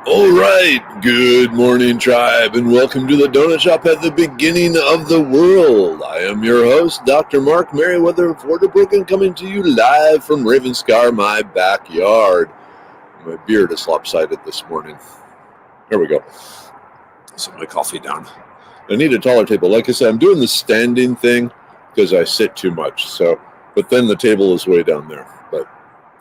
All right, good morning, tribe, and welcome to the Donut Shop at the beginning of the world. I am your host, Dr. Mark Merriweather of Waterbrooken, coming to you live from Ravenscar, my backyard. My beard is lopsided this morning. There we go. Set my coffee down. I need a taller table. Like I said, I'm doing the standing thing because I sit too much. But then the table is way down there. But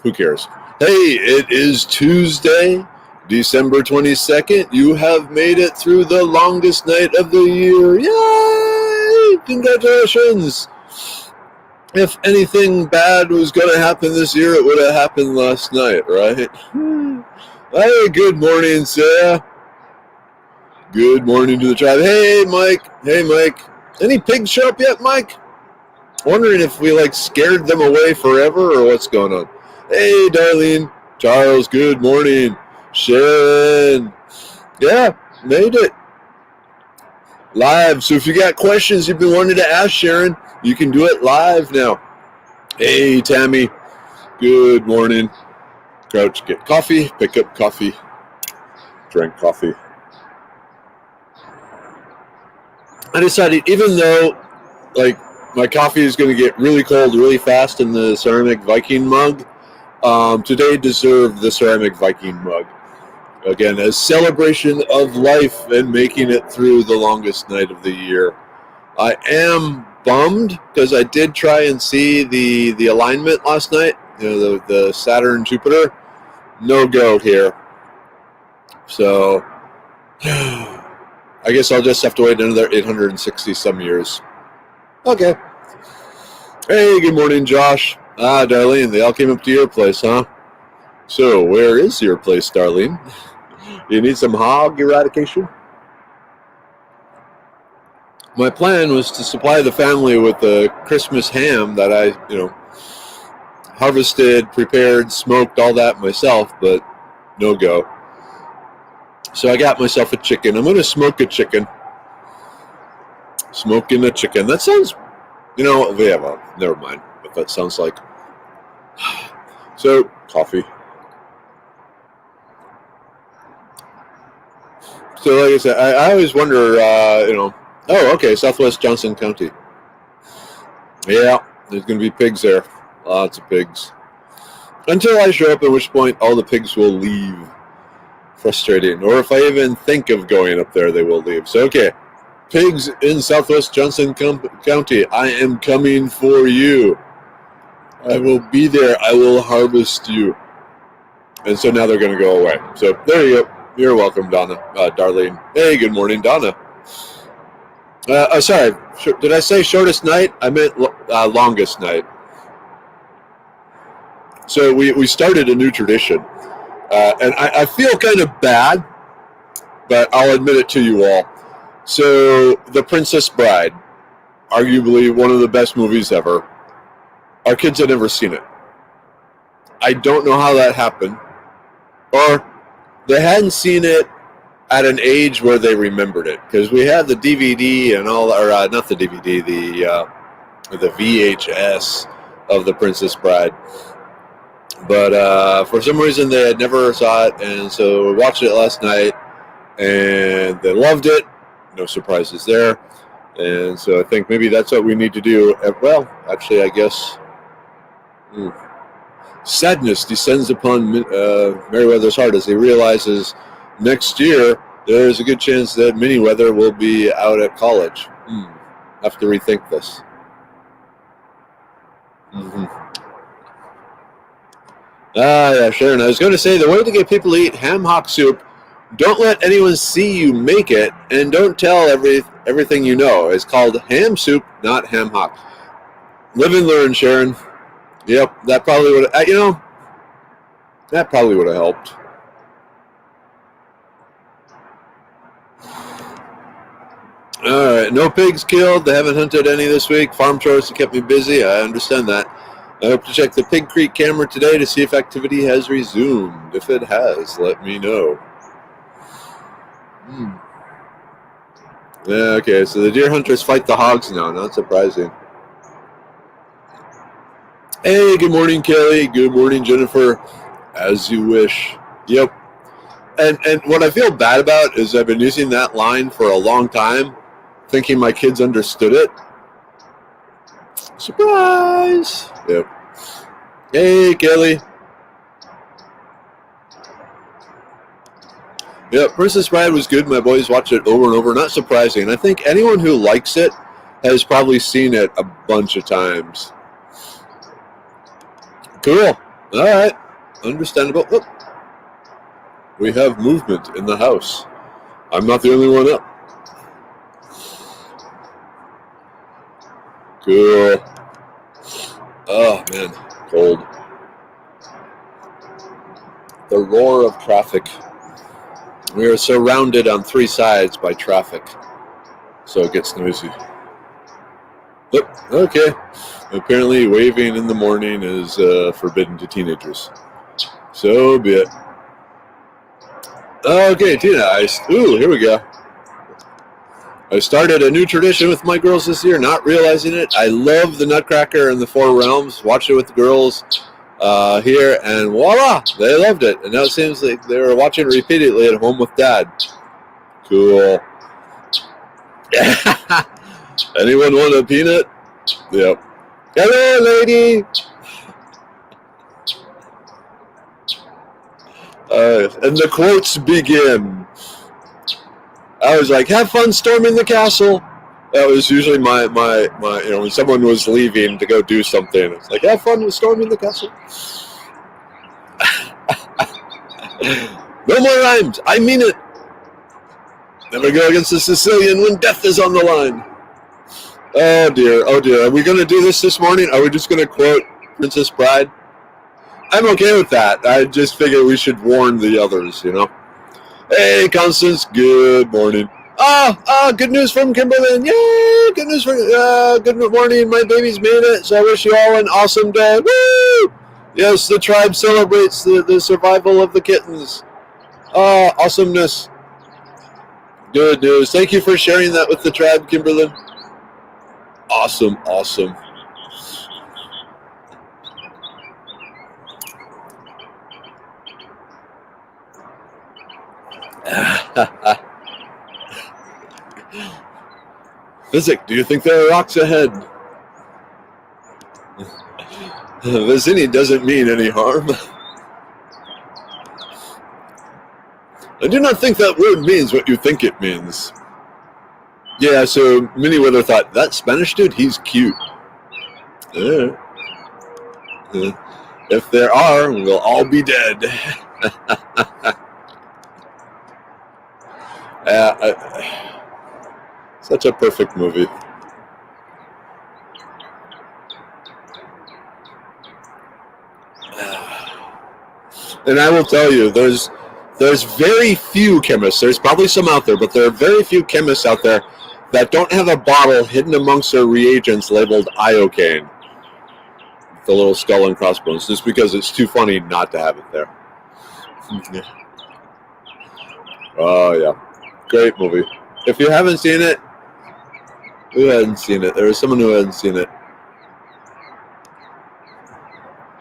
who cares? Hey, it is Tuesday, December 22nd. You have made it through the longest night of the year. Yay! Congratulations! If anything bad was going to happen this year, it would have happened last night, right? Hey, good morning, Sarah. Good morning to the tribe. Hey, Mike. Hey, Mike. Any pigs show up yet, Mike? Wondering if we, scared them away forever or what's going on. Hey, Darlene. Charles, good morning. Sharon. Yeah, made it. Live. So if you got questions you've been wanting to ask Sharon, you can do it live now. Hey, Tammy. Good morning. Crouch, get coffee. Pick up coffee. Drink coffee. I decided, even though, my coffee is going to get really cold really fast in the ceramic Viking mug, today deserved the ceramic Viking mug. Again, a celebration of life and making it through the longest night of the year. I am bummed because I did try and see the alignment last night, the Saturn Jupiter. No go here. So I guess I'll just have to wait another 860 some years. Okay. Hey, good morning, Josh. Darlene, they all came up to your place, huh? So, where is your place, Darlene? You need some hog eradication? My plan was to supply the family with the Christmas ham that I, harvested, prepared, smoked, all that myself, but no go. So I got myself a chicken. I'm going to smoke a chicken. Smoking a chicken. That sounds, never mind what that sounds like. So, coffee. So, like I said, I always wonder, Southwest Johnson County. Yeah, there's going to be pigs there. Lots of pigs. Until I show up, at which point all the pigs will leave. Frustrating. Or if I even think of going up there, they will leave. So, okay. Pigs in Southwest Johnson County, I am coming for you. I will be there. I will harvest you. And so now they're going to go away. So there you go. You're welcome, Darlene. Hey, good morning, Donna. Sorry. Did I say shortest night? I meant longest night. So we started a new tradition. And I feel kind of bad, but I'll admit it to you all. So, The Princess Bride, arguably one of the best movies ever. Our kids had never seen it. I don't know how that happened. Or they hadn't seen it at an age where they remembered it. Because we had the DVD and all, or not the DVD, the VHS of The Princess Bride. But for some reason they had never saw it, and so we watched it last night, and they loved it. No surprises there. And so I think maybe that's what we need to do. Well, actually, I guess sadness descends upon Merriweather's heart as he realizes next year there's a good chance that Merriweather will be out at college. Have to rethink this. Yeah, Sharon. I was going to say, the way to get people to eat ham hock soup, don't let anyone see you make it, and don't tell everything you know. It's called ham soup, not ham hock. Live and learn, Sharon. Yep, that probably would have, that probably would have helped. All right, no pigs killed. They haven't hunted any this week. Farm chores have kept me busy. I understand that. I hope to check the Pig Creek camera today to see if activity has resumed. If it has, let me know. Yeah, okay, so the deer hunters fight the hogs now. Not surprising. Hey, good morning, Kelly. Good morning, Jennifer. As you wish. Yep. And what I feel bad about is I've been using that line for a long time, thinking my kids understood it. Surprise! Yep. Hey, Kelly. Yep, Princess Bride was good. My boys watched it over and over. Not surprising. I think anyone who likes it has probably seen it a bunch of times. Cool. All right. Understandable. Oh. We have movement in the house. I'm not the only one up. Cool. Oh, man. Cold. The roar of traffic. We are surrounded on three sides by traffic, so it gets noisy. Yep. Okay. Apparently, waving in the morning is forbidden to teenagers. So be it. Okay, Tina. Here we go. I started a new tradition with my girls this year, not realizing it. I love the Nutcracker and the Four Realms. Watched it with the girls here, and voila, they loved it. And now it seems like they were watching it repeatedly at home with Dad. Cool. Anyone want a peanut? Yep. Hello, lady. And the quotes begin. I was like, have fun storming the castle. That was usually my when someone was leaving to go do something. It's like, have fun storming the castle. No more rhymes. I mean it. Never go against the Sicilian when death is on the line. Oh dear, oh dear. Are we going to do this morning? Are we just going to quote Princess Bride? I'm okay with that. I just figure we should warn the others, Hey, Constance, good morning. Good news from Kimberlyn. Yay, good news good morning. My baby's made it, so I wish you all an awesome day. Woo! Yes, the tribe celebrates the survival of the kittens. Awesomeness. Good news. Thank you for sharing that with the tribe, Kimberlyn. Awesome. Physic, do you think there are rocks ahead? Vicini doesn't mean any harm. I do not think that word means what you think it means. Yeah, so Miniweather thought, that Spanish dude, he's cute. If there are, we'll all be dead. Such a perfect movie. And I will tell you, there's very few chemists. There's probably some out there, but there are very few chemists out there that don't have a bottle hidden amongst their reagents labeled iocane. The little skull and crossbones, just because it's too funny not to have it there. Oh, yeah. Great movie. If you haven't seen it, who hadn't seen it? There was someone who hadn't seen it.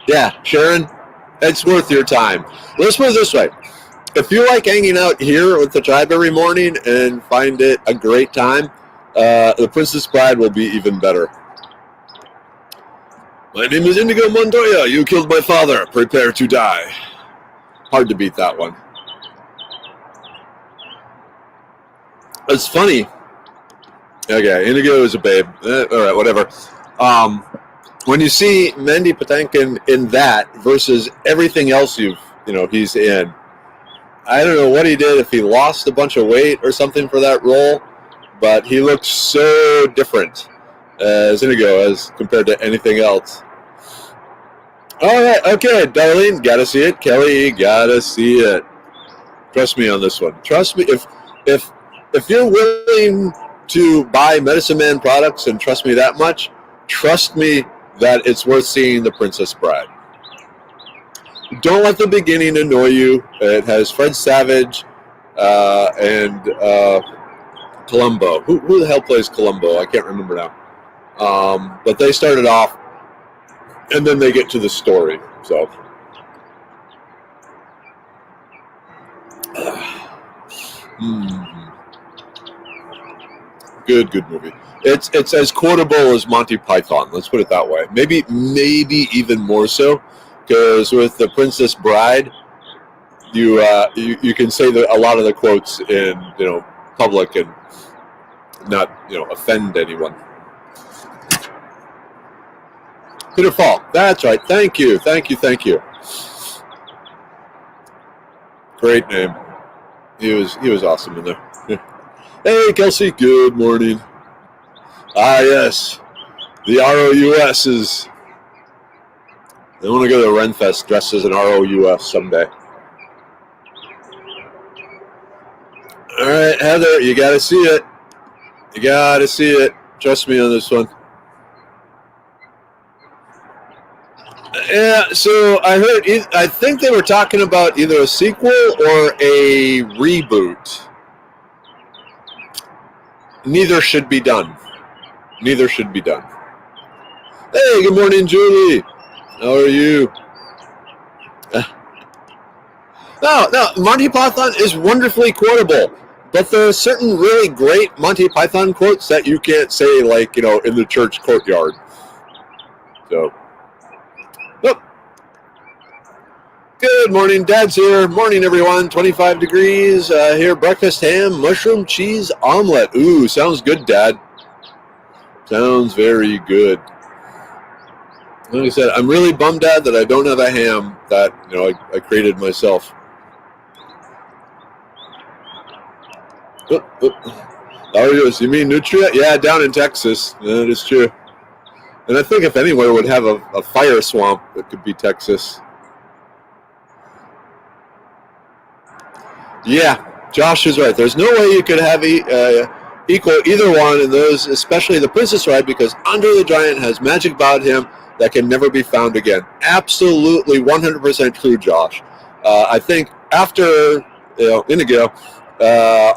Yeah, Sharon, it's worth your time. Let's put it this way. If you like hanging out here with the tribe every morning and find it a great time, The Princess Bride will be even better. My name is Indigo Montoya. You killed my father. Prepare to die. Hard to beat that one. It's funny. Okay, Indigo is a babe. All right, whatever. When you see Mandy Patinkin in that versus everything else he's in, I don't know what he did, if he lost a bunch of weight or something for that role, but he looked so different as Indigo as compared to anything else. All right, okay, Darlene, gotta see it. Kelly, gotta see it. Trust me on this one. Trust me, if you're willing to buy Medicine Man products and trust me that much, trust me that it's worth seeing The Princess Bride. Don't let the beginning annoy you. It has Fred Savage and Columbo. Who the hell plays Columbo? I can't remember now. But they started off, and then they get to the story. So, Mm. Good movie. It's as quotable as Monty Python. Let's put it that way. Maybe even more so, because with The Princess Bride, you can say that a lot of the quotes in public and not offend anyone. Peter Falk. That's right. Thank you. Great name. He was awesome in there. Hey, Kelsey. Good morning. Ah, yes. The ROUSs. I want to go to Renfest dressed as an ROUS someday. All right, Heather, you got to see it. Trust me on this one. Yeah, so I think they were talking about either a sequel or a reboot. Neither should be done. Hey, good morning, Julie. How are you? No, Monty Python is wonderfully quotable, but there are certain really great Monty Python quotes that you can't say, like, in the church courtyard. So, good morning, Dad's here. Morning, everyone. 25 degrees here. Breakfast ham, mushroom cheese omelet. Ooh, sounds good, Dad. Sounds very good. Like I said, I'm really bummed, Dad, that I don't have a ham that I created myself. You mean Nutria? Yeah, down in Texas. That is true. And I think if anywhere would have a fire swamp, it could be Texas. Yeah, Josh is right. There's no way you could have equal either one in those, especially the Princess Ride, because Andre the Giant has magic about him that can never be found again. Absolutely 100% true, Josh. I think after Inigo,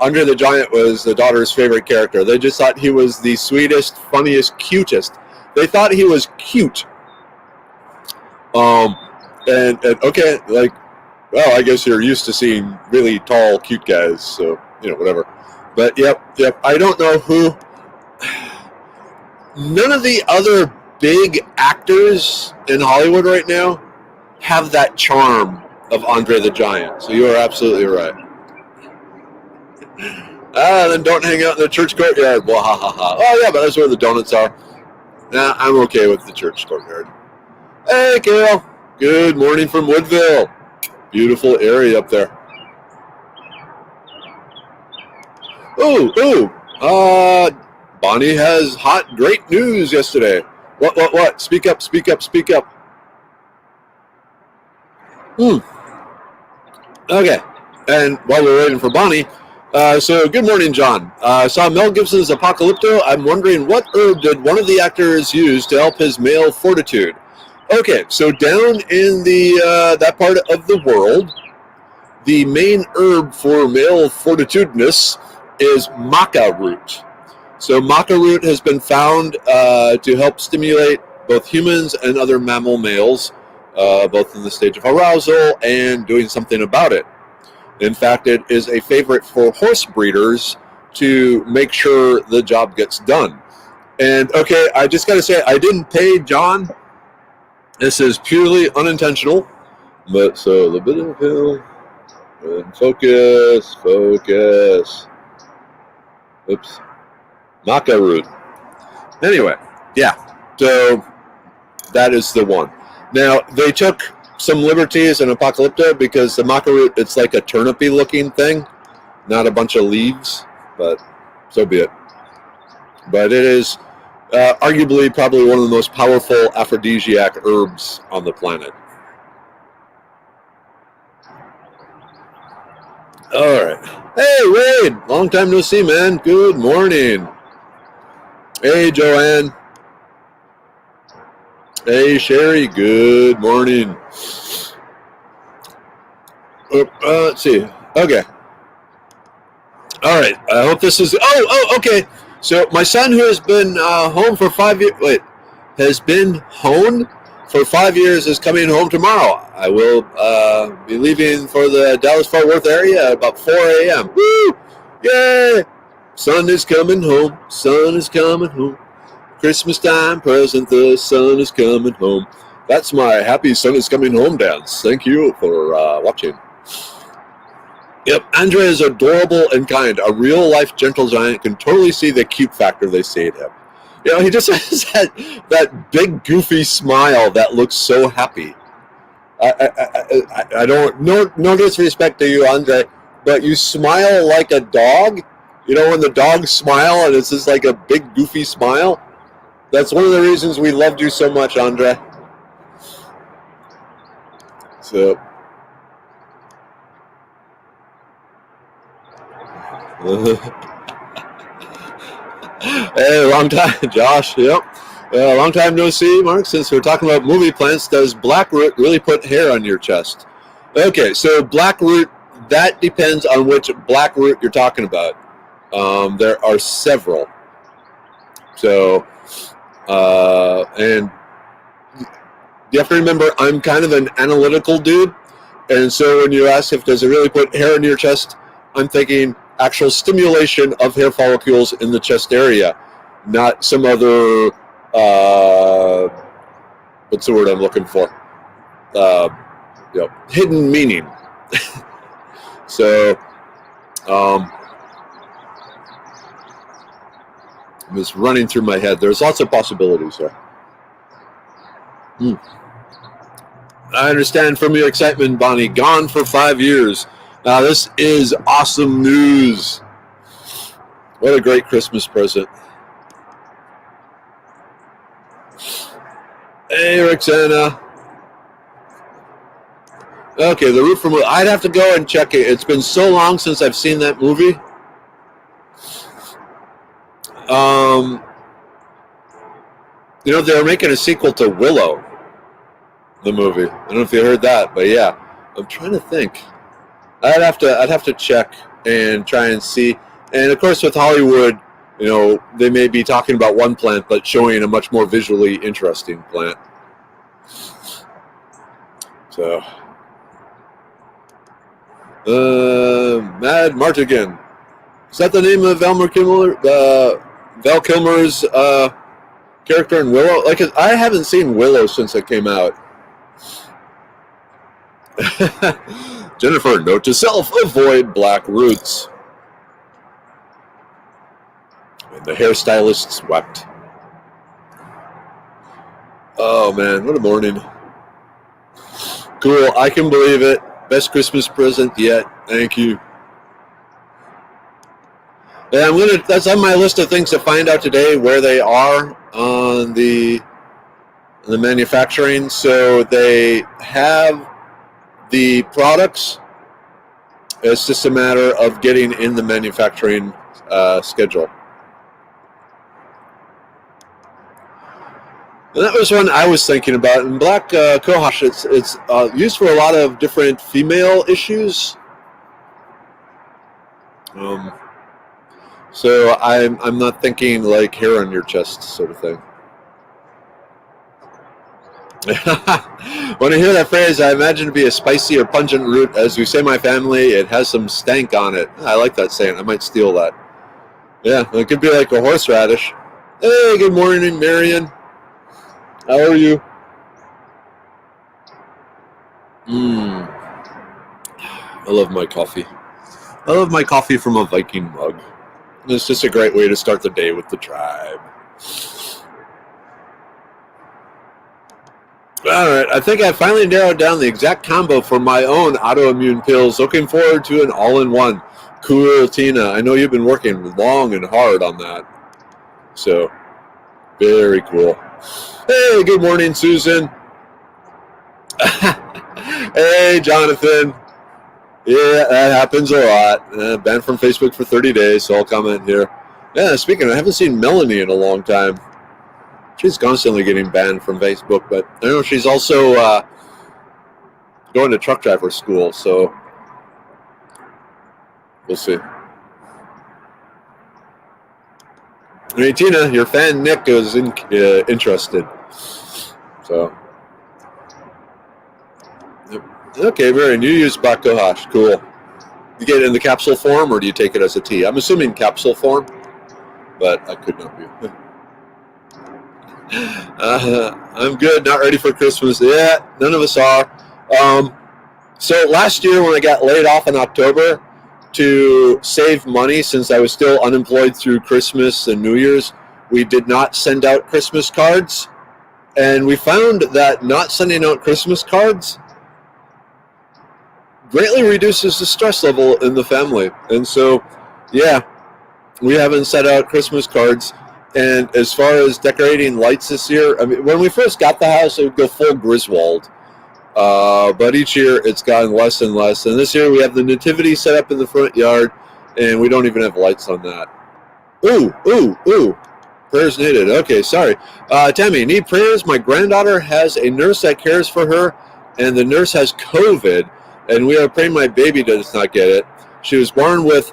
Andre the Giant was the daughter's favorite character. They just thought he was the sweetest, funniest, cutest. They thought he was cute. And okay, like, well, I guess you're used to seeing really tall, cute guys, so whatever. But yep. I don't know who. None of the other big actors in Hollywood right now have that charm of Andre the Giant. So you are absolutely right. Then don't hang out in the church courtyard. Blah, ha, ha, ha. Oh, yeah, but that's where the donuts are. Nah, I'm okay with the church courtyard. Hey, Carol. Good morning from Woodville. Beautiful area up there. Bonnie has great news yesterday. What? Speak up. Okay. And while we're waiting for Bonnie, so good morning, John. Saw Mel Gibson's Apocalypto. I'm wondering what herb did one of the actors use to help his male fortitude? Okay, so down in the that part of the world, the main herb for male fortitudinous is maca root. So maca root has been found to help stimulate both humans and other mammal males, both in the stage of arousal and doing something about it. In fact, it is a favorite for horse breeders to make sure the job gets done. And okay, I just got to say, I didn't pay John. This is purely unintentional. But so the bit of hill and focus. Oops. Maca root. Anyway, yeah. So that is the one. Now they took some liberties in Apocalypto because the maca root, it's like a turnipy looking thing, not a bunch of leaves, but so be it. But it is arguably probably one of the most powerful aphrodisiac herbs on the planet. All right. Hey, Wade. Long time no see, man. Good morning. Hey, Joanne. Hey, Sherry. Good morning. Let's see. Okay. All right. I hope this is... Oh, okay. So my son, who has been home for 5 years... Wait. Has been home for 5 years, is coming home tomorrow. I will be leaving for the Dallas-Fort Worth area at about 4 a.m. Woo! Yay! Sun is coming home. Sun is coming home. Christmas time present. The sun is coming home. That's my happy sun is coming home dance. Thank you for watching. Yep, Andre is adorable and kind. A real-life gentle giant. Can totally see the cute factor they say to him. You know, he just has that big, goofy smile that looks so happy. I don't, no disrespect to you, Andre, but you smile like a dog. You know, when the dogs smile and it's just like a big, goofy smile. That's one of the reasons we loved you so much, Andre. So, hey, long time, Josh. Yep. Long time no see, Mark. Since we're talking about movie plants, does blackroot really put hair on your chest? Okay, so blackroot, that depends on which blackroot you're talking about. There are several. So, and you have to remember, I'm kind of an analytical dude. And so when you ask if does it really put hair on your chest, I'm thinking actual stimulation of hair follicles in the chest area, not some other, what's the word I'm looking for? Hidden meaning. So, I'm just running through my head. There's lots of possibilities there. I understand from your excitement, Bonnie. Gone for 5 years. Now, this is awesome news. What a great Christmas present. Hey, Roxana. Okay, the Root from... I'd have to go and check it. It's been so long since I've seen that movie. You know, they're making a sequel to Willow, the movie. I don't know if you heard that, but yeah. I'm trying to think. I'd have to check and try and see. And of course, with Hollywood, you know, they may be talking about one plant, but showing a much more visually interesting plant. So, Mad Martigan. Is that the name of Val Kilmer's character in Willow? Like, I haven't seen Willow since it came out. Jennifer, note to self, avoid black roots. And the hairstylists wept. Oh man, what a morning. Cool, I can believe it. Best Christmas present yet. Thank you. Yeah, that's on my list of things to find out today, where they are on the manufacturing. So they have the products. It's just a matter of getting in the manufacturing schedule. And that was one I was thinking about. And black cohosh, it's used for a lot of different female issues. So I'm not thinking like hair on your chest sort of thing. When I hear that phrase, I imagine it to be a spicy or pungent root. As we say in my family, it has some stank on it. I like that saying. I might steal that. Yeah, it could be like a horseradish. Hey, good morning, Marion. How are you? I love my coffee. I love my coffee from a Viking mug. It's just a great way to start the day with the tribe. All right, I think I finally narrowed down the exact combo for my own autoimmune pills. Looking forward to an all-in-one. Cool, Tina. I know you've been working long and hard on that. So, very cool. Hey, good morning, Susan. Hey, Jonathan. Yeah, that happens a lot. Banned from Facebook for 30 days, so I'll comment here. Yeah, speaking of, I haven't seen Melanie in a long time. She's constantly getting banned from Facebook, but I know she's also going to truck driver school, so we'll see. Hey, Tina, your fan Nick is interested. So, yep. Okay, Marion, you use black cohosh. Cool. You get it in the capsule form, or do you take it as a tea? I'm assuming capsule form, but I could not be. I'm good. Not ready for Christmas. Yeah, none of us are. So last year when I got laid off in October, to save money since I was still unemployed through Christmas and New Year's, we did not send out Christmas cards. And we found that not sending out Christmas cards greatly reduces the stress level in the family. And so, yeah, we haven't sent out Christmas cards. And as far as decorating lights this year, I mean, when we first got the house, it would go full Griswold. But each year it's gotten less and less. And this year we have the nativity set up in the front yard, and we don't even have lights on that. Ooh. Prayers needed. Okay, sorry. Tammy, need prayers? My granddaughter has a nurse that cares for her, and the nurse has COVID, and we are praying my baby does not get it. She was born with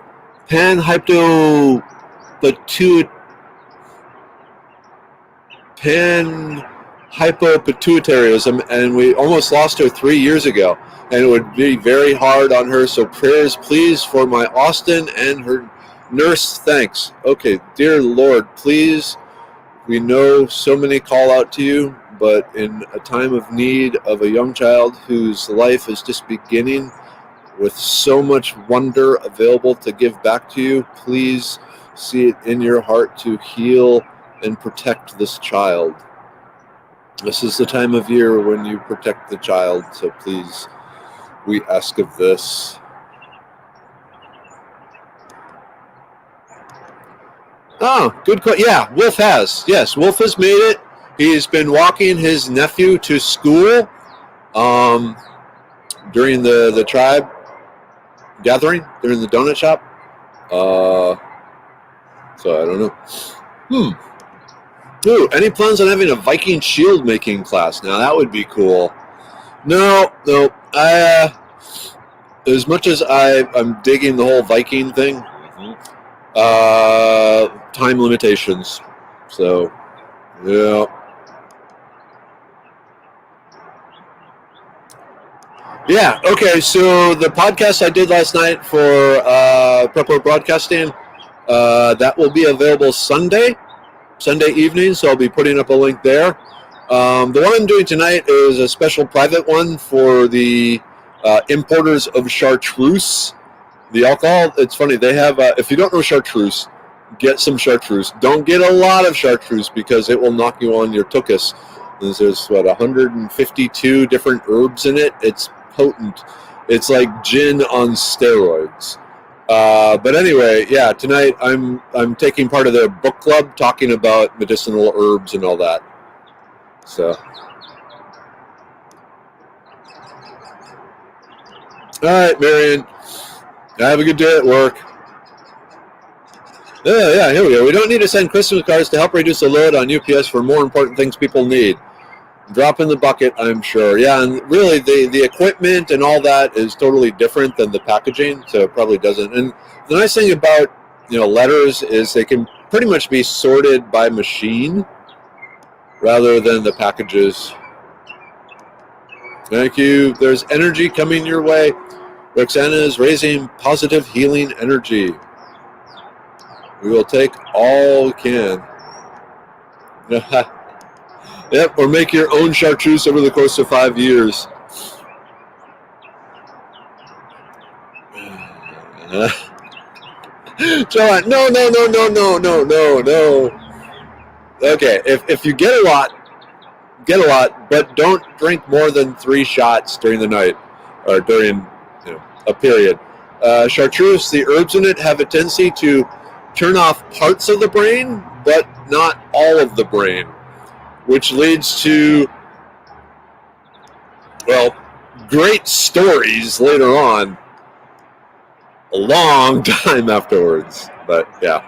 hypopituitarism, and we almost lost her 3 years ago, and it would be very hard on her. So prayers, please, for my Austin and her nurse. Thanks. Okay, dear Lord, please. We know so many call out to you, but in a time of need of a young child whose life is just beginning, with so much wonder available to give back to you, please see it in your heart to heal and protect this child. This is the time of year when you protect the child, so please, we ask of this. Oh, good question. Yeah, Wolf has. Yes, Wolf has made it. He's been walking his nephew to school during the tribe gathering, during the donut shop. So I don't know. Ooh, any plans on having a Viking shield making class? Now that would be cool. No. As much as I'm digging the whole Viking thing, time limitations. So, yeah. Yeah, okay, so the podcast I did last night for Prepper Broadcasting, that will be available Sunday evening, so I'll be putting up a link there. The one I'm doing tonight is a special private one for the importers of chartreuse. The alcohol, it's funny, they have, if you don't know chartreuse, get some chartreuse. Don't get a lot of chartreuse because it will knock you on your tuchus. There's, 152 different herbs in it. It's potent. It's like gin on steroids. But anyway, yeah, tonight I'm taking part of their book club talking about medicinal herbs and all that. So, all right, Marion, have a good day at work. Yeah, here we go. We don't need to send Christmas cards to help reduce the load on UPS for more important things people need. Drop in the bucket, I'm sure. Yeah, and really the equipment and all that is totally different than the packaging, so it probably doesn't. And the nice thing about letters is they can pretty much be sorted by machine rather than the packages. Thank you. There's energy coming your way. Roxana is raising positive healing energy. We will take all we can. Yep, or make your own chartreuse over the course of 5 years. John, no. Okay, if you get a lot, but don't drink more than 3 shots during the night or during a period. Chartreuse, the herbs in it have a tendency to turn off parts of the brain, but not all of the brain, which leads to, great stories later on, a long time afterwards. But, yeah.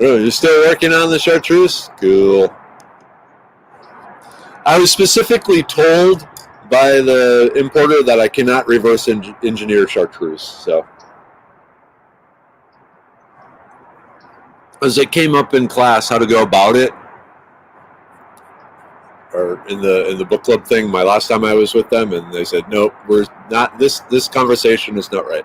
Oh, you're still working on the chartreuse? Cool. I was specifically told by the importer that I cannot reverse engineer chartreuse, so. As it came up in class, how to go about it, or in the book club thing my last time I was with them, and they said, nope, we're not, this conversation is not right.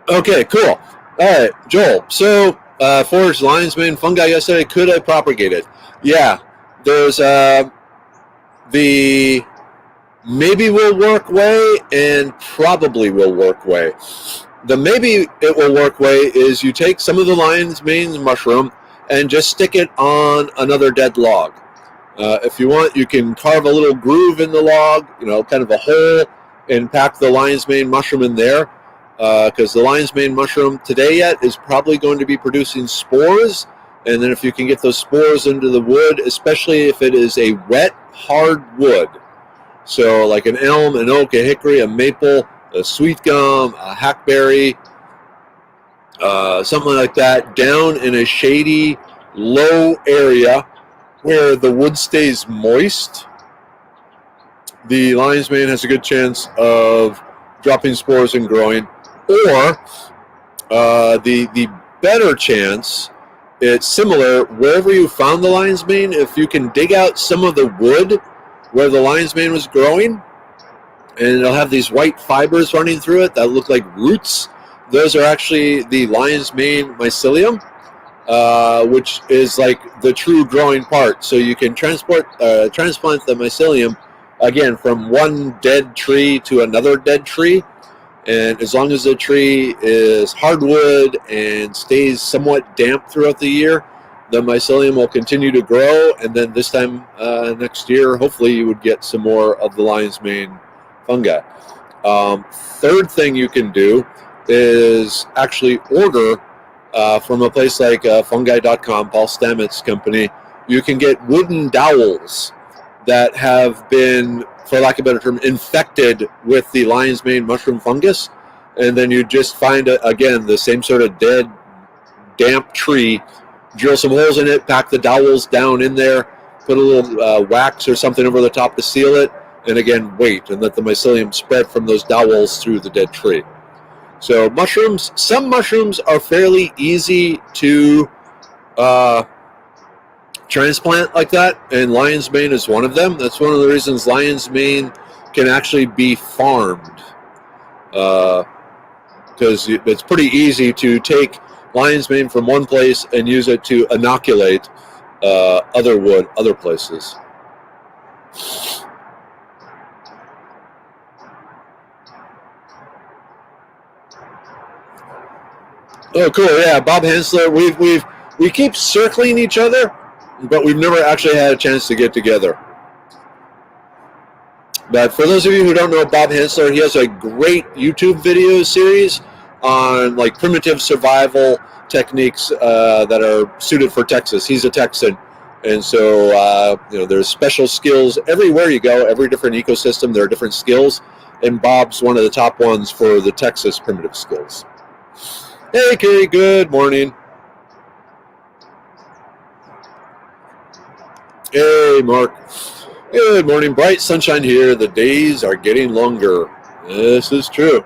Okay, cool. All right, Joel. So, foraged lion's mane fungi yesterday. Could I propagate it? Yeah. There's the maybe will work way and probably will work way. The maybe it will work way is you take some of the lion's mane mushroom and just stick it on another dead log. If you want, you can carve a little groove in the log, kind of a hole, and pack the lion's mane mushroom in there. Because the lion's mane mushroom today yet is probably going to be producing spores. And then if you can get those spores into the wood, especially if it is a wet, hard wood, so like an elm, an oak, a hickory, a maple, a sweet gum, a hackberry, something like that, down in a shady, low area where the wood stays moist, the lion's mane has a good chance of dropping spores and growing. Or the better chance, it's similar, wherever you found the lion's mane, if you can dig out some of the wood where the lion's mane was growing, and it'll have these white fibers running through it that look like roots. Those are actually the lion's mane mycelium, which is like the true growing part. So you can transplant the mycelium, again, from one dead tree to another dead tree. And as long as the tree is hardwood and stays somewhat damp throughout the year, the mycelium will continue to grow. And then this time next year, hopefully you would get some more of the lion's mane fungi. Third thing you can do is actually order from a place like fungi.com, Paul Stamets' company. You can get wooden dowels that have been, for lack of a better term, infected with the lion's mane mushroom fungus. And then you just find, again, the same sort of dead, damp tree, drill some holes in it, pack the dowels down in there, put a little wax or something over the top to seal it, and again, wait and let the mycelium spread from those dowels through the dead tree. So mushrooms, some mushrooms are fairly easy to transplant like that, and lion's mane is one of them. That's one of the reasons lion's mane can actually be farmed, because it's pretty easy to take lion's mane from one place and use it to inoculate other wood other places. Oh, cool! Yeah, Bob Hansler. We keep circling each other, but we've never actually had a chance to get together. But for those of you who don't know Bob Hansler, he has a great YouTube video series on like primitive survival techniques that are suited for Texas. He's a Texan, and so there's special skills everywhere you go. Every different ecosystem, there are different skills, and Bob's one of the top ones for the Texas primitive skills. Hey, Kerry, good morning. Hey, Mark. Good morning. Bright sunshine here. The days are getting longer. This is true.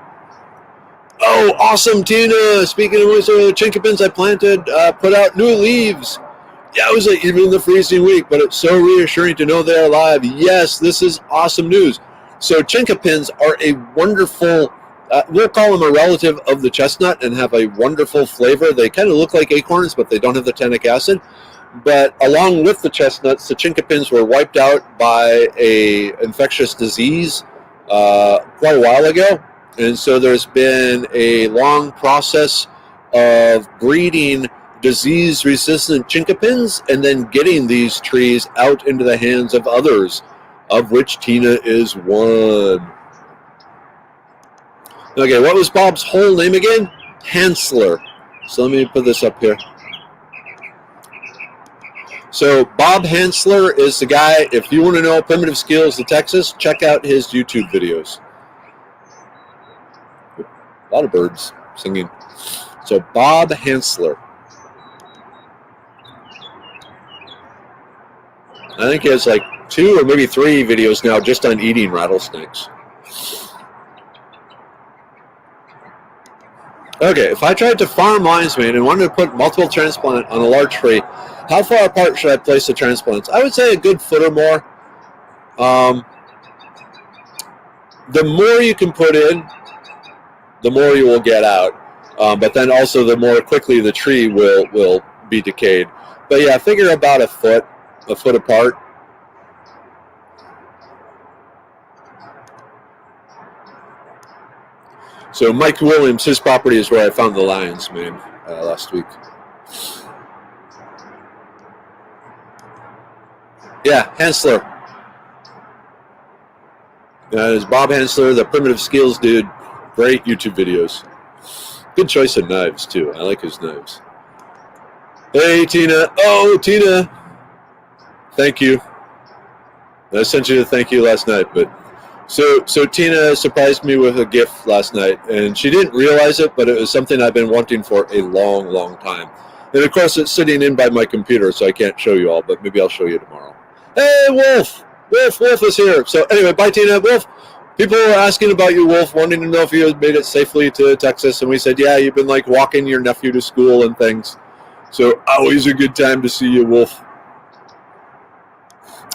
Oh, awesome, Tina. Speaking of which, the chinkapins I planted put out new leaves. Yeah, it was even the freezing week, but it's so reassuring to know they're alive. Yes, this is awesome news. So chinkapins are a wonderful, we'll call them a relative of the chestnut, and have a wonderful flavor. They kind of look like acorns, but they don't have the tannic acid. But along with the chestnuts, the chinkapins were wiped out by a infectious disease quite a while ago. And so there's been a long process of breeding disease-resistant chinkapins and then getting these trees out into the hands of others, of which Tina is one. Okay, what was Bob's whole name again? Hansler. So let me put this up here. So Bob Hansler is the guy. If you want to know primitive skills of Texas, check out his YouTube videos. A lot of birds singing. So Bob Hansler. I think he has like 2 or maybe 3 videos now just on eating rattlesnakes. Okay, if I tried to farm lion's mane and wanted to put multiple transplant on a large tree, How far apart should I place the transplants? I would say a good foot or more. The more you can put in, the more you will get out. But then also the more quickly the tree will be decayed. But yeah, figure about a foot apart. So Mike Williams, his property is where I found the lion's mane last week. Yeah, Hensler. That is Bob Hensler, the Primitive Skills dude. Great YouTube videos. Good choice of knives, too. I like his knives. Hey, Tina. Oh, Tina. Thank you. I sent you a thank you last night, but so Tina surprised me with a gift last night, and she didn't realize it, but it was something I've been wanting for a long, long time. And of course, it's sitting in by my computer, so I can't show you all, but maybe I'll show you tomorrow. Hey, Wolf! Wolf is here. So anyway, bye, Tina. Wolf, people were asking about you, Wolf, wanting to know if you had made it safely to Texas, and we said, yeah, you've been like walking your nephew to school and things. So always a good time to see you, Wolf.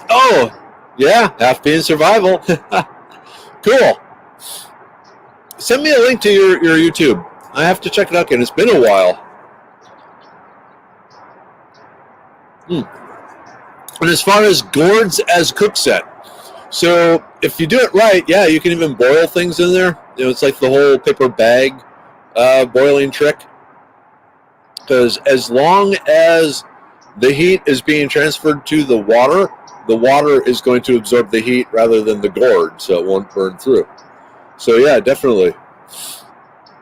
Oh, yeah, half being survival. Cool. Send me a link to your YouTube. I have to check it out again. It's been a while. And as far as gourds as cook set, so if you do it right, yeah, you can even boil things in there. You know, it's like the whole paper bag boiling trick. Because as long as the heat is being transferred to the water is going to absorb the heat rather than the gourd, so it won't burn through. So yeah, definitely.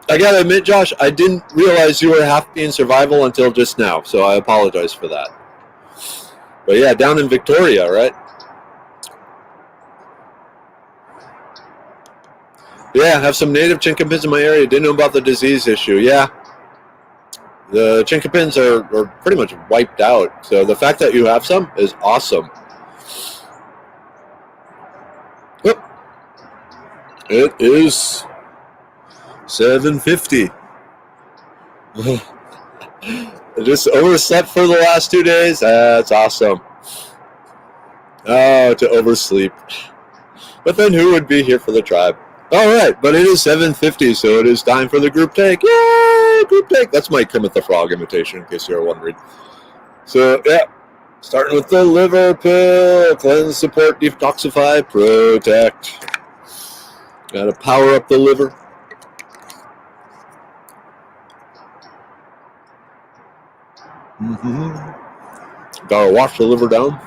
I gotta admit, Josh, I didn't realize you were half being survival until just now, so I apologize for that. But yeah, down in Victoria, right? Yeah, I have some native chinkapins in my area. Didn't know about the disease issue. Yeah. The chinkapins are pretty much wiped out. So the fact that you have some is awesome. Yep. It is 7:50. I just overslept for the last 2 days. That's awesome. Oh, to oversleep. But then who would be here for the tribe? All right, but it is 7:50, so it is time for the group take. Yay, group take. That's my Kermit the Frog imitation, in case you're wondering. So, yeah, starting with the liver pill. Cleanse, support, detoxify, protect. Got to power up the liver. Got to wash the liver down.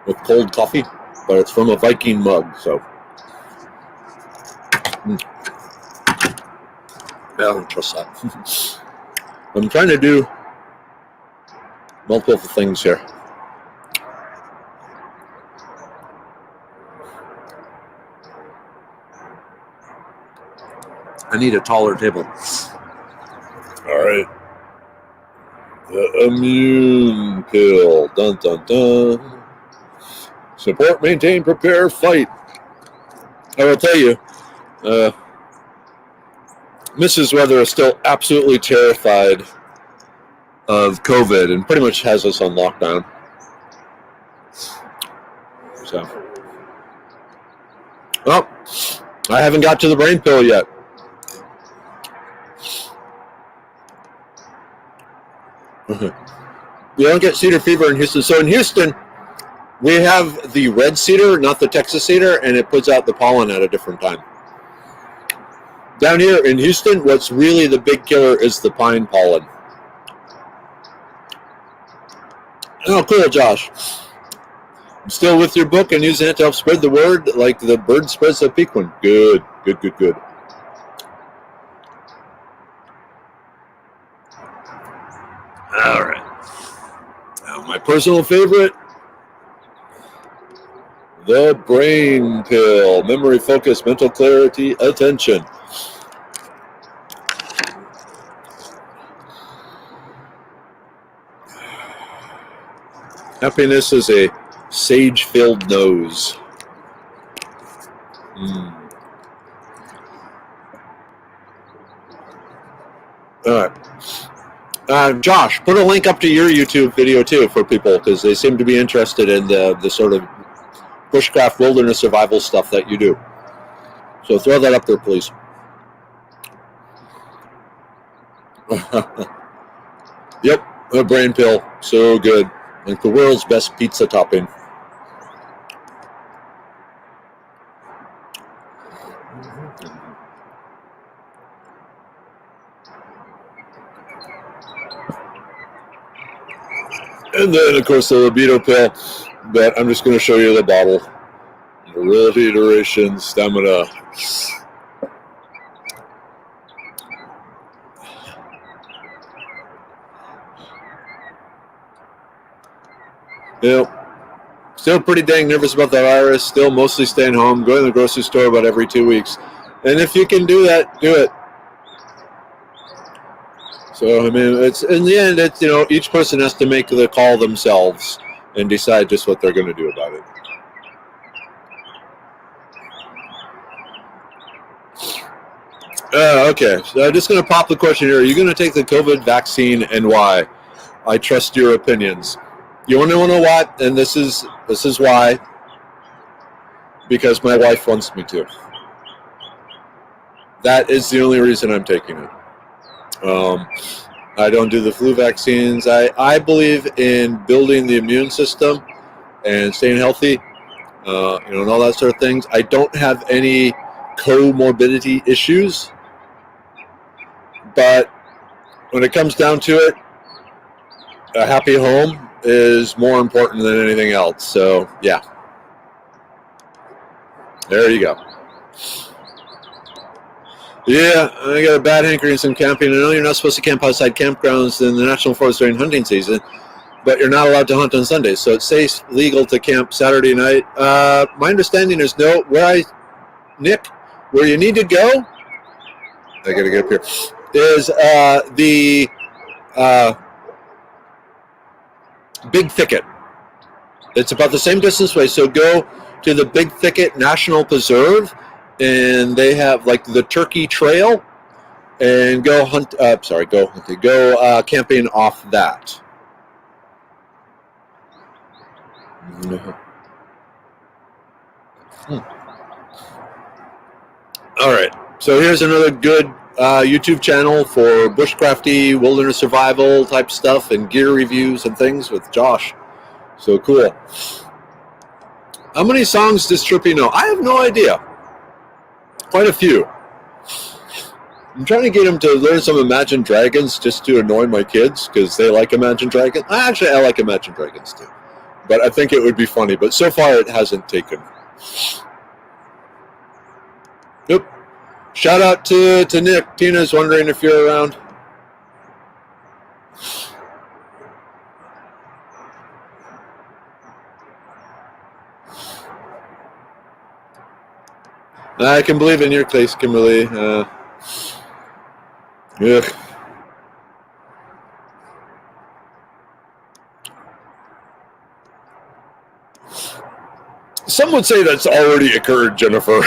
With cold coffee, but it's from a Viking mug, so. Yeah, I don't trust that. I'm trying to do multiple things here. I need a taller table. All right. The immune pill. Dun, dun, dun. Support, maintain, prepare, fight. I will tell you, Mrs. Weather is still absolutely terrified of COVID and pretty much has us on lockdown. So, well, I haven't got to the brain pill yet. You don't get cedar fever in Houston. So in Houston, we have the red cedar, not the Texas cedar, and it puts out the pollen at a different time. Down here in Houston, what's really the big killer is the pine pollen. Oh, cool, Josh. I'm still with your book and using it to help spread the word like the bird spreads the pequin. Good, good, good, good. All right. Now, my personal favorite, the brain pill. Memory, focus, mental clarity, attention. Happiness is a sage-filled nose. All right. Josh, put a link up to your YouTube video too for people, because they seem to be interested in the sort of bushcraft wilderness survival stuff that you do. So throw that up there, please. Yep, a brain pill. So good. Like the world's best pizza topping. And then, of course, the libido pill. But I'm just going to show you the bottle. Virility, duration, stamina. Yep. Still pretty dang nervous about the virus. Still mostly staying home. Going to the grocery store about every 2 weeks. And if you can do that, do it. So, I mean, it's in the end, it's, each person has to make the call themselves and decide just what they're going to do about it. Okay, so I'm just going to pop the question here. Are you going to take the COVID vaccine and why? I trust your opinions. You want to know why? And this is why. Because my wife wants me to. That is the only reason I'm taking it. I don't do the flu vaccines. I believe in building the immune system and staying healthy, and all that sort of things. I don't have any comorbidity issues, but when it comes down to it, a happy home is more important than anything else. So, yeah. There you go. Yeah, I got a bad hankering some camping. I know you're not supposed to camp outside campgrounds in the National Forest during hunting season, but you're not allowed to hunt on Sundays. So it's safe, legal to camp Saturday night. My understanding is no. Nick, where you need to go, I got to get up here, is the Big Thicket. It's about the same distance away. So go to the Big Thicket National Preserve, and they have like the Turkey Trail, and go camping off that. All right. So here's another good YouTube channel for bushcrafty, wilderness survival type stuff and gear reviews and things with Josh. So cool. How many songs does Chirpy know? I have no idea. Quite a few. I'm trying to get him to learn some Imagine Dragons just to annoy my kids because they like Imagine Dragons. I like Imagine Dragons too. But I think it would be funny. But so far it hasn't taken. Yep. Shout out to Nick. Tina's wondering if you're around. I can believe in your case, Kimberly. Ugh. Some would say that's already occurred, Jennifer.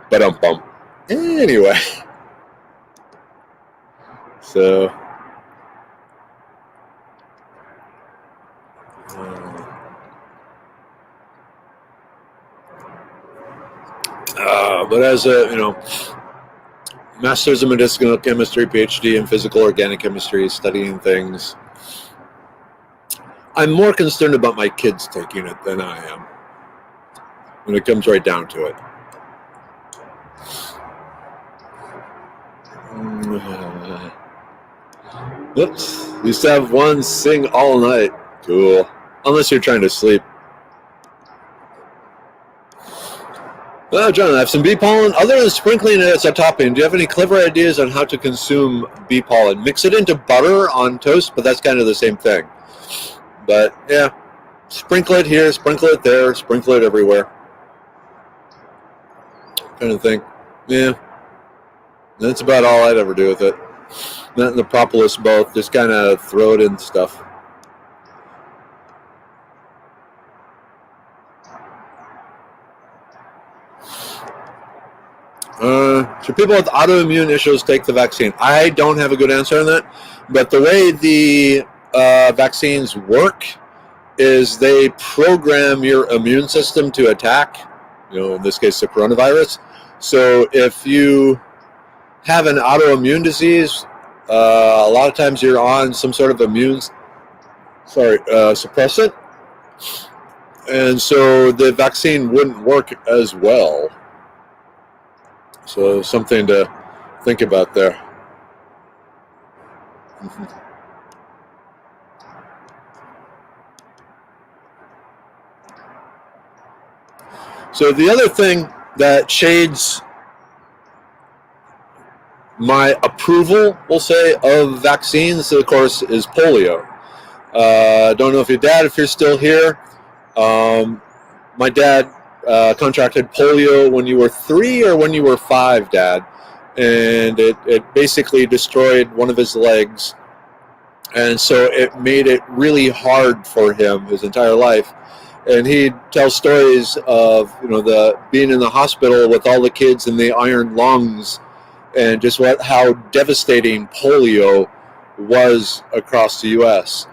But anyway. So. But as a, master's in medicinal chemistry, PhD in physical organic chemistry, studying things, I'm more concerned about my kids taking it than I am when it comes right down to it. Oops. Used to have one sing all night. Cool. Unless you're trying to sleep. John, I have some bee pollen. Other than sprinkling it as a topping, do you have any clever ideas on how to consume bee pollen? Mix it into butter on toast, but that's kind of the same thing. But, yeah, sprinkle it here, sprinkle it there, sprinkle it everywhere. Kind of thing. Yeah. That's about all I'd ever do with it. That and the propolis both. Just kind of throw it in stuff. Should people with autoimmune issues take the vaccine? I don't have a good answer on that, but the way the vaccines work is they program your immune system to attack, in this case, the coronavirus. So if you have an autoimmune disease, a lot of times you're on some sort of suppressant, and so the vaccine wouldn't work as well. So something to think about there. Mm-hmm. So the other thing that shades my approval, we'll say, of vaccines, of course, is polio. Don't know if you're still here. My dad contracted polio when you were 3 or when you were 5, Dad. And it basically destroyed one of his legs. And so it made it really hard for him his entire life. And he'd tell stories of, the being in the hospital with all the kids in the iron lungs, and just how devastating polio was across the U.S.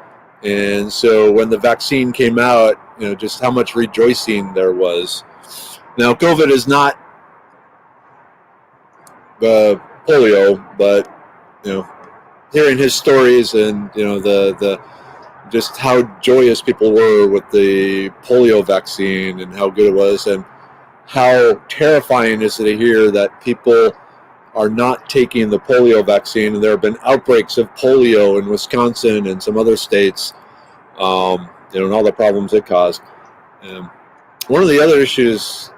And so when the vaccine came out, just how much rejoicing there was. Now, COVID is not polio, but, hearing his stories and, the just how joyous people were with the polio vaccine and how good it was, and how terrifying is it to hear that people are not taking the polio vaccine, and there have been outbreaks of polio in Wisconsin and some other states, and all the problems it caused. One of the other issues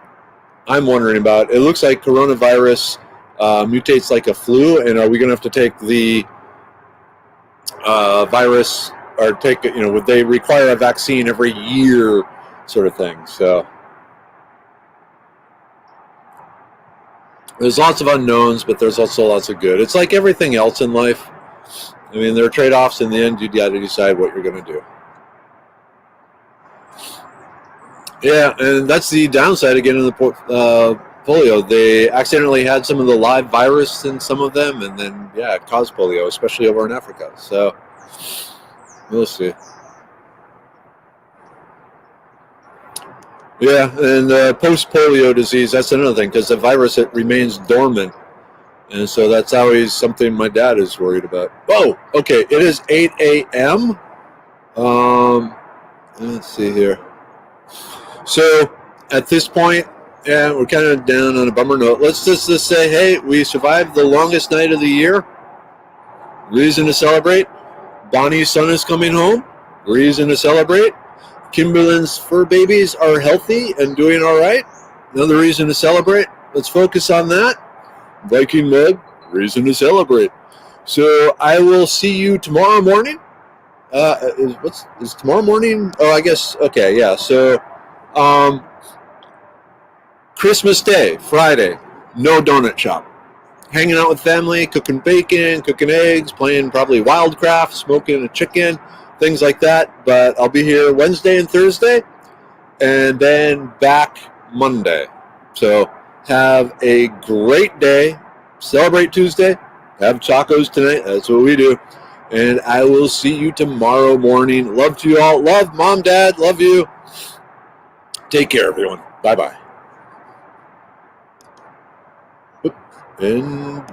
I'm wondering about, it looks like coronavirus mutates like a flu, and are we going to have to take the virus, or take, would they require a vaccine every year, sort of thing? So there's lots of unknowns, but there's also lots of good. It's like everything else in life. I mean, there are trade-offs. In the end, you got to decide what you're going to do. Yeah, and that's the downside again in the polio. They accidentally had some of the live virus in some of them, and then, it caused polio, especially over in Africa. So we'll see. Yeah, and post-polio disease, that's another thing, because the virus, it remains dormant. And so that's always something my dad is worried about. Oh, okay, it is 8 a.m. Let's see here. So at this point, we're kind of down on a bummer note. Let's just say, hey, we survived the longest night of the year. Reason to celebrate. Bonnie's son is coming home. Reason to celebrate. Kimberly's fur babies are healthy and doing all right. Another reason to celebrate. Let's focus on that. Viking Mug, reason to celebrate. So I will see you tomorrow morning. Is tomorrow morning? Oh, I guess. Okay, yeah. So Christmas Day, Friday, no donut shop. Hanging out with family, cooking bacon, cooking eggs, playing probably wildcraft, smoking a chicken, things like that. But I'll be here Wednesday and Thursday, and then back Monday. So have a great day. Celebrate Tuesday. Have tacos tonight. That's what we do. And I will see you tomorrow morning. Love to you all. Love, Mom, Dad. Love you. Take care, everyone. Bye-bye. And